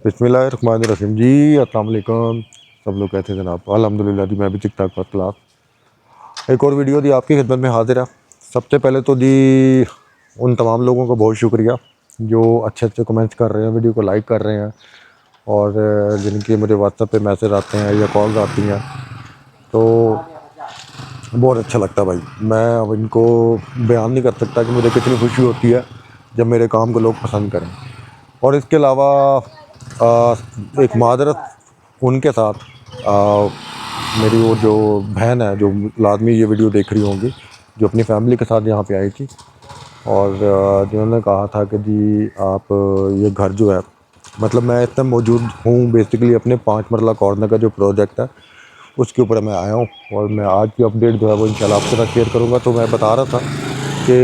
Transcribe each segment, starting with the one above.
बिस्मिल्लाहिर्रहमानिर्रहीम जी। अस्सलाम वालेकुम। सब लोग कहते हैं जनाब अल्हम्दुलिल्लाह जी, मैं भी ठीक ठाक फर्स्ट क्लास। एक और वीडियो दी आपकी खिदमत में हाजिर है। सबसे पहले तो जी उन तमाम लोगों को बहुत शुक्रिया जो अच्छे अच्छे कमेंट्स कर रहे हैं, वीडियो को लाइक कर रहे हैं और जिनके मुझे व्हाट्सएप पे मैसेज आते हैं या कॉल्स आती हैं, तो बहुत अच्छा लगता है भाई। मैं अब इनको बयान नहीं कर सकता कि मुझे कितनी खुशी होती है जब मेरे काम को लोग पसंद करें। और इसके अलावा एक मादरत उनके साथ, मेरी वो जो बहन है जो लाजमी ये वीडियो देख रही होंगी, जो अपनी फैमिली के साथ यहाँ पे आई थी और जिन्होंने कहा था कि जी आप ये घर जो है, मतलब मैं इस टाइम मौजूद हूँ बेसिकली अपने 5 मरला कॉर्नर का जो प्रोजेक्ट है उसके ऊपर मैं आया हूँ और मैं आज की अपडेट जो है वो इंशाल्लाह आपके साथ शेयर करूँगा। तो मैं बता रहा था कि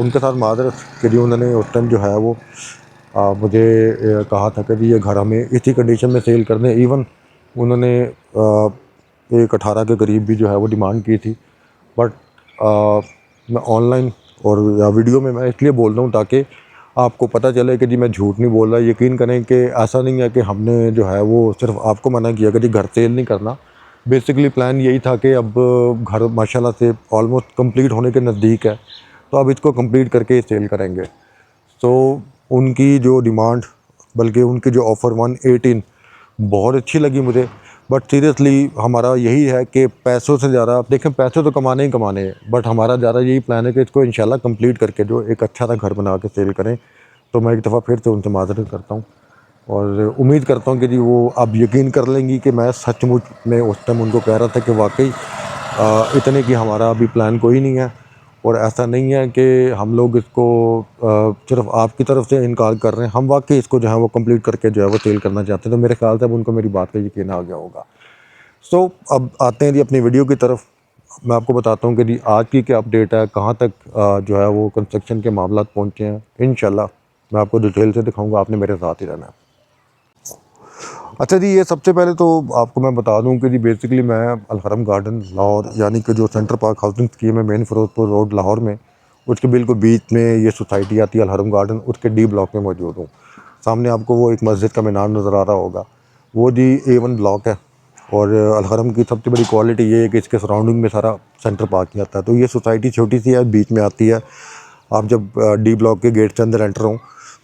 उनके साथ मादरत के लिए उन्होंने उस टाइम जो है वो मुझे कहा था कि जी ये घर हमें इसी कंडीशन में सेल कर दें। इवन उन्होंने 1.18 के करीब भी जो है वो डिमांड की थी। बट मैं ऑनलाइन और या वीडियो में मैं इसलिए बोल रहा हूँ ताकि आपको पता चले कि जी मैं झूठ नहीं बोल रहा। यकीन करें कि ऐसा नहीं है कि हमने जो है वो सिर्फ आपको मना किया कि जी घर सेल नहीं करना। बेसिकली प्लान यही था कि अब घर माशाल्लाह से ऑलमोस्ट कंप्लीट होने के नज़दीक है, तो अब इसको कंप्लीट करके ही सेल करेंगे। तो उनकी जो डिमांड, बल्कि उनकी जो ऑफ़र 118 बहुत अच्छी लगी मुझे। बट सीरियसली हमारा यही है कि पैसों से ज़्यादा, देखें पैसे तो कमाने ही कमाने हैं, बट हमारा ज़्यादा यही प्लान है कि इसको इंशाल्लाह कंप्लीट करके जो एक अच्छा सा घर बना के सेल करें। तो मैं एक दफ़ा फिर से उनसे माज़रत करता हूँ और उम्मीद करता हूँ कि जी वो अब यकीन कर लेंगी कि मैं सचमुच में उस टाइम उनको कह रहा था कि वाकई इतने की हमारा अभी प्लान कोई नहीं है और ऐसा नहीं है कि हम लोग इसको सिर्फ आपकी तरफ से इनकार कर रहे हैं। हम वाकई इसको जो है वो कंप्लीट करके जो है वो सेल करना चाहते हैं। तो मेरे ख्याल से अब उनको मेरी बात का यकीन आ गया होगा। सो अब आते हैं जी अपनी वीडियो की तरफ। मैं आपको बताता हूँ कि जी आज की क्या अपडेट है, कहाँ तक जो है वो कंस्ट्रक्शन के मामला पहुँचे हैं। इंशाल्लाह मैं आपको डिटेल से दिखाऊँगा, आपने मेरे साथ ही रहना है। अच्छा जी, ये सबसे पहले तो आपको मैं बता दूं कि जी बेसिकली मैं अलहरम गार्डन लाहौर, यानी कि जो सेंटर पार्क हाउसिंग स्कीम है मेन फिरोजपुर रोड लाहौर में, उसके बिल्कुल बीच में ये सोसाइटी आती है अलहरम गार्डन, उसके डी ब्लॉक में मौजूद हूँ। सामने आपको वो एक मस्जिद का मीनार नज़र आ रहा होगा, वो जी A1 ब्लॉक है। और अलहरम की सबसे बड़ी क्वालिटी ये है कि इसके सराउंडिंग में सारा सेंटर पार्क ही आता है। तो ये सोसाइटी छोटी सी है, बीच में आती है। आप जब डी ब्लॉक के गेट से अंदर एंटर हों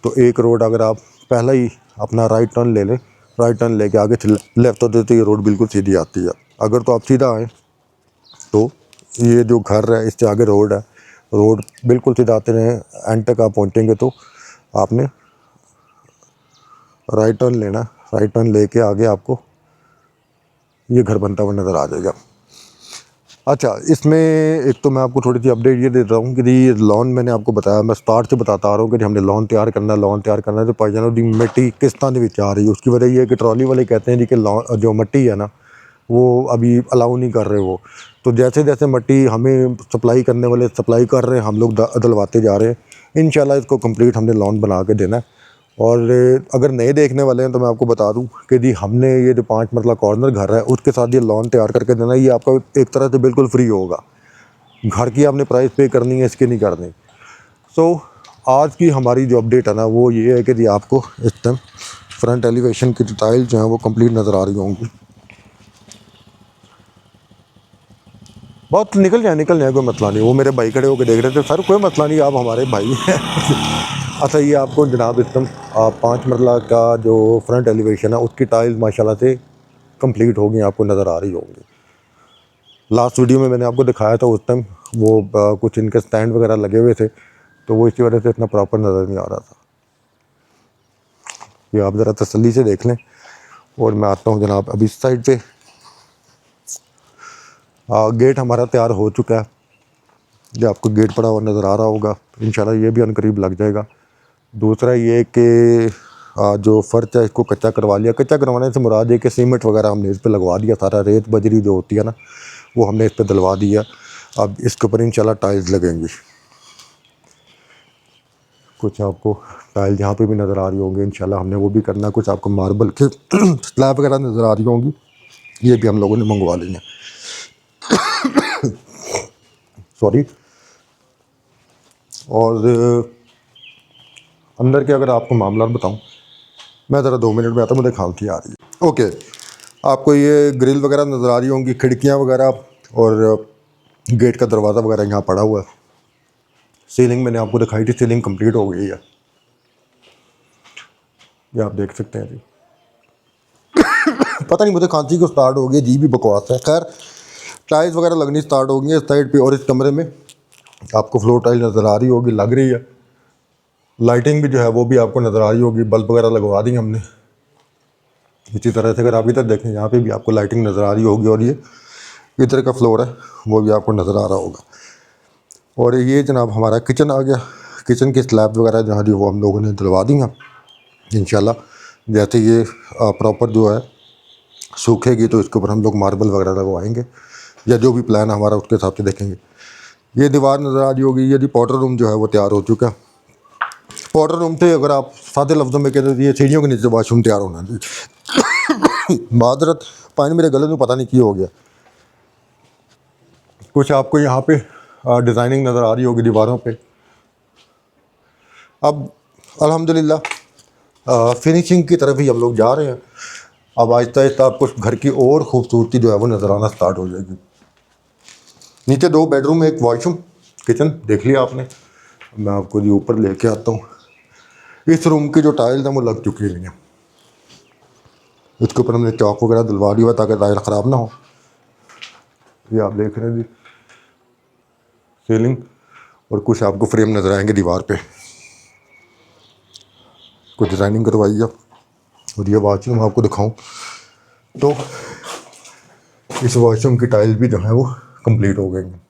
तो एक रोड अगर आप पहला ही अपना राइट टर्न ले लें, राइट टर्न लेके आगे लेफ्ट होते तो ये रोड बिल्कुल सीधी आती है। अगर तो आप सीधा आएँ तो ये जो घर है इससे आगे रोड है, रोड बिल्कुल सीधा आते रहें, एंड तक आप पहुँचेंगे तो आपने राइट टर्न लेना। राइट टर्न लेके आगे आपको ये घर बनता हुआ नज़र आ जाएगा। अच्छा, इसमें एक तो मैं आपको थोड़ी सी अपडेट ये देता हूँ कि ये लॉन मैंने आपको बताया, मैं स्टार्ट से बताता आ रहा हूँ कि हमने लॉन तैयार करना है, लॉन तैयार करना है। तो भाईजान दी मिट्टी किस तरह की आ रही है, उसकी वजह ये है कि ट्रॉली वाले कहते हैं जी कि लॉन जो मिट्टी है ना वो अभी अलाउ नहीं कर रहे वो। तो जैसे जैसे मिट्टी हमें सप्लाई करने वाले सप्लाई कर रहे हैं, हम लोग डलवाते जा रहे हैं। इंशाल्लाह इसको कंप्लीट हमने लॉन बना के देना है। और अगर नए देखने वाले हैं तो मैं आपको बता दूं कि जी हमने ये जो 5 मरला कॉर्नर घर है उसके साथ ये लॉन तैयार करके देना, ये आपका एक तरह से बिल्कुल फ्री होगा। घर की आपने प्राइस पे करनी है, इसकी नहीं करनी। सो आज की हमारी जो अपडेट है ना वो ये है कि जी आपको इस टाइम फ्रंट एलिवेशन की टाइल जो है वो कंप्लीट नज़र आ रही होंगी। बहुत निकल जाए कोई मसला नहीं। वो मेरे भाई खड़े होकर देख रहे थे, सर कोई मसला नहीं, आप हमारे भाई हैं। अच्छा, ये आपको जनाब एकदम 5 मरला का जो फ्रंट एलिवेशन है उसकी टाइल्स माशाल्लाह से कंप्लीट हो गई, आपको नज़र आ रही होंगी। लास्ट वीडियो में मैंने आपको दिखाया था, उस टाइम वो कुछ इनके स्टैंड वगैरह लगे हुए थे, तो वो इसी वजह से इतना प्रॉपर नज़र नहीं आ रहा था। ये आप ज़रा तसल्ली से देख लें। और मैं आता हूँ जनाब अभी इस साइड पे। गेट हमारा तैयार हो चुका है, जो आपको गेट पड़ा हुआ नज़र आ रहा होगा। इंशाल्लाह ये भी अनकरीब लग जाएगा। दूसरा ये कि जो फ़र्श है इसको कच्चा करवा लिया। कच्चा करवाने से मुराद है कि सीमेंट वगैरह हमने इस पर लगवा दिया, सारा रेत बजरी जो होती है ना वो हमने इस पर डलवा दिया। अब इसके ऊपर इंशाल्लाह टाइल्स लगेंगी। कुछ आपको टाइल यहाँ पे भी नज़र आ रही होंगी, इंशाल्लाह हमने वो भी करना। कुछ आपको मार्बल के स्लैब वगैरह नज़र आ रही होंगी, ये भी हम लोगों ने मंगवा ली हैं। सॉरी। और अंदर के अगर आपको मामला बताऊं मैं ज़रा 2 मिनट में आता हूँ, मुझे खांसी आ रही है। ओके, आपको ये ग्रिल वगैरह नज़र आ रही होंगी, खिड़कियाँ वगैरह और गेट का दरवाज़ा वगैरह यहाँ पड़ा हुआ है। सीलिंग मैंने आपको दिखाई थी, सीलिंग कंप्लीट हो गई है, ये आप देख सकते हैं जी। पता नहीं मुझे खांसी को स्टार्ट हो गई, जी भी बकवास है। खैर, टाइल्स वगैरह लगनी स्टार्ट हो गई है इस साइड पे, और इस कमरे में आपको फ्लोर टाइल नज़र आ रही होगी, लग रही है। लाइटिंग भी जो है वो भी आपको नज़र आ रही होगी, बल्ब वगैरह लगवा दी हमने। इसी तरह से अगर आप इधर देखें, यहाँ पे भी आपको लाइटिंग नज़र आ रही होगी, और ये इधर का फ्लोर है वो भी आपको नज़र आ रहा होगा। और ये जनाब हमारा किचन आ गया। किचन की स्लैब वगैरह जहाँ जो वो हम लोगों ने डलवा दी हैं इंशाल्लाह। जैसे ये प्रॉपर जो है सूखेगी तो इसके ऊपर हम लोग मार्बल वगैरह लगवाएंगे, या जो भी प्लान है हमारा उसके हिसाब से देखेंगे। ये दीवार नज़र आ रही होगी, ये जी पाउडर रूम जो है वो तैयार हो चुका है। पाउडर रूम से अगर आप सादे लफ्ज़ों में कहते तो ये सीढ़ियों के नीचे वाशरूम तैयार होना जी। मादरत, पानी मेरे गले में पता नहीं क्या हो गया। कुछ आपको यहाँ पे डिज़ाइनिंग नज़र आ रही होगी दीवारों पे। अब अल्हम्दुलिल्लाह फिनिशिंग की तरफ ही हम लोग जा रहे हैं। अब आहिस्ता आहिस्ता आपको घर की और खूबसूरती जो है वो नज़र आना स्टार्ट हो जाएगी। नीचे 2 बेडरूम, एक वॉशरूम, किचन देख लिया आपने। मैं आपको जी ऊपर लेके आता हूँ। इस रूम की जो टाइल्स हैं वो लग चुकी हुई हैं, इसके ऊपर हमने चौक वगैरह दिलवा दिया हुआ ताकि टाइल ख़राब ना हो। ये आप देख रहे हैं जी सीलिंग, और कुछ आपको फ्रेम नज़र आएंगे दीवार पे, कुछ डिज़ाइनिंग करवाई है। और ये वॉशरूम आपको दिखाऊं तो इस वॉशरूम की टाइल भी जो है वो कंप्लीट हो गई हैं।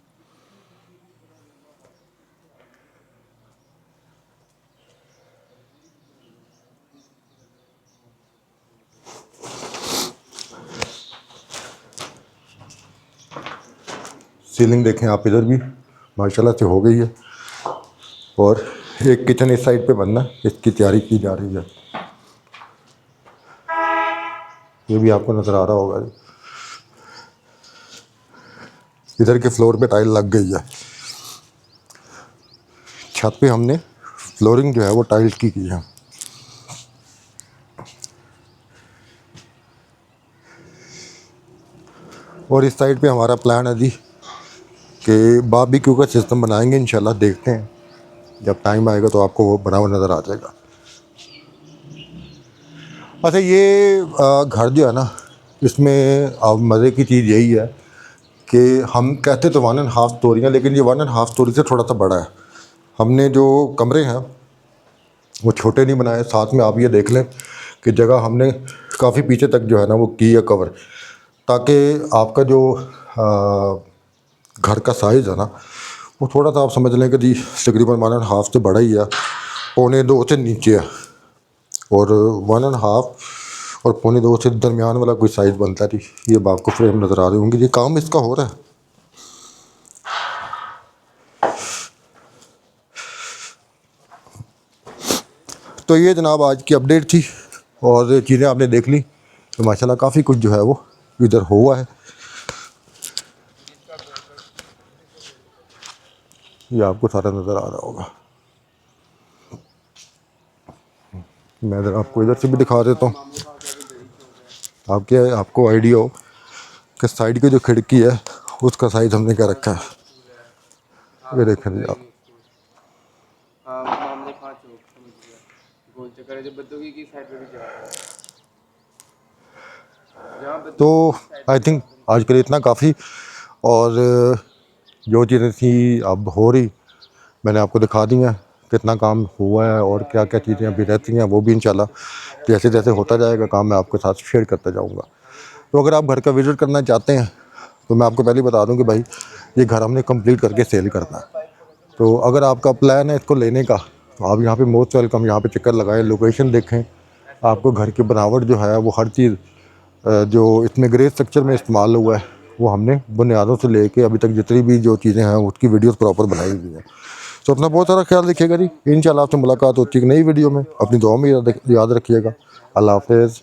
सीलिंग देखें आप, इधर भी माशाल्लाह से हो गई है। और एक किचन इस साइड पे बनना है, इसकी तैयारी की जा रही है। ये भी आपको नज़र आ रहा होगा। इधर के फ्लोर पे टाइल लग गई है। छत पे हमने फ्लोरिंग जो है वो टाइल्स की है। और इस साइड पे हमारा प्लान है जी कि बारबेक्यू का सिस्टम बनाएंगे इंशाल्लाह। देखते हैं जब टाइम आएगा तो आपको वो बना हुआ नज़र आ जाएगा। अच्छा, ये घर जो है ना, इसमें अब मज़े की चीज़ यही है कि हम कहते तो 1.5 स्टोरी है, लेकिन ये 1.5 स्टोरी से थोड़ा सा बड़ा है। हमने जो कमरे हैं वो छोटे नहीं बनाए। साथ में आप ये देख लें कि जगह हमने काफ़ी पीछे तक जो है ना वो की है कवर, ताकि आपका जो घर का साइज़ है ना वो थोड़ा सा आप समझ लें कि जी तकरीबन 1.5 से बड़ा ही है, 1.25 से नीचे है। और 1.5 और 1.25 से दरमियान वाला कोई साइज़ बनता थी। ये आपको फ्रेम नज़र आ रहे होंगे, ये काम इसका हो रहा है। तो ये जनाब आज की अपडेट थी, और चीज़ें आपने देख ली तो माशाल्लाह काफ़ी कुछ जो है वो इधर हुआ है। ये आपको सारा नज़र आ रहा होगा। मैं इधर आपको इधर से भी दिखा देता हूँ, आपको आइडिया हो कि साइड की जो खिड़की है उसका साइज़ हमने क्या रखा है। ये देखें जी आप, तो आई थिंक आज के लिए इतना काफ़ी। और जो चीज़ें थी अब हो रही मैंने आपको दिखा दी हैं, कितना काम हुआ है और क्या क्या चीज़ें अभी रहती हैं वो भी इंशाल्लाह जैसे जैसे होता जाएगा काम मैं आपके साथ शेयर करता जाऊँगा। तो अगर आप घर का विज़िट करना चाहते हैं तो मैं आपको पहले बता दूं कि भाई ये घर हमने कंप्लीट करके सेल करना है। तो अगर आपका प्लान है इसको लेने का तो आप यहाँ पे मोस्ट वेलकम, यहाँ पे चक्कर लगाएं, लोकेशन देखें। आपको घर की बनावट जो है वो हर चीज़ जो इसमें ग्रे स्ट्रक्चर में इस्तेमाल हुआ है वो हमने बुनियादों से लेके अभी तक जितनी भी जो चीज़ें हैं उसकी वीडियोस प्रॉपर बनाई हुई हैं। तो अपना बहुत सारा ख्याल रखिएगा जी। इंशाल्लाह आपसे मुलाकात होती है एक नई वीडियो में। अपनी दुआ में याद रखिएगा। अल्लाह हाफ़िज़।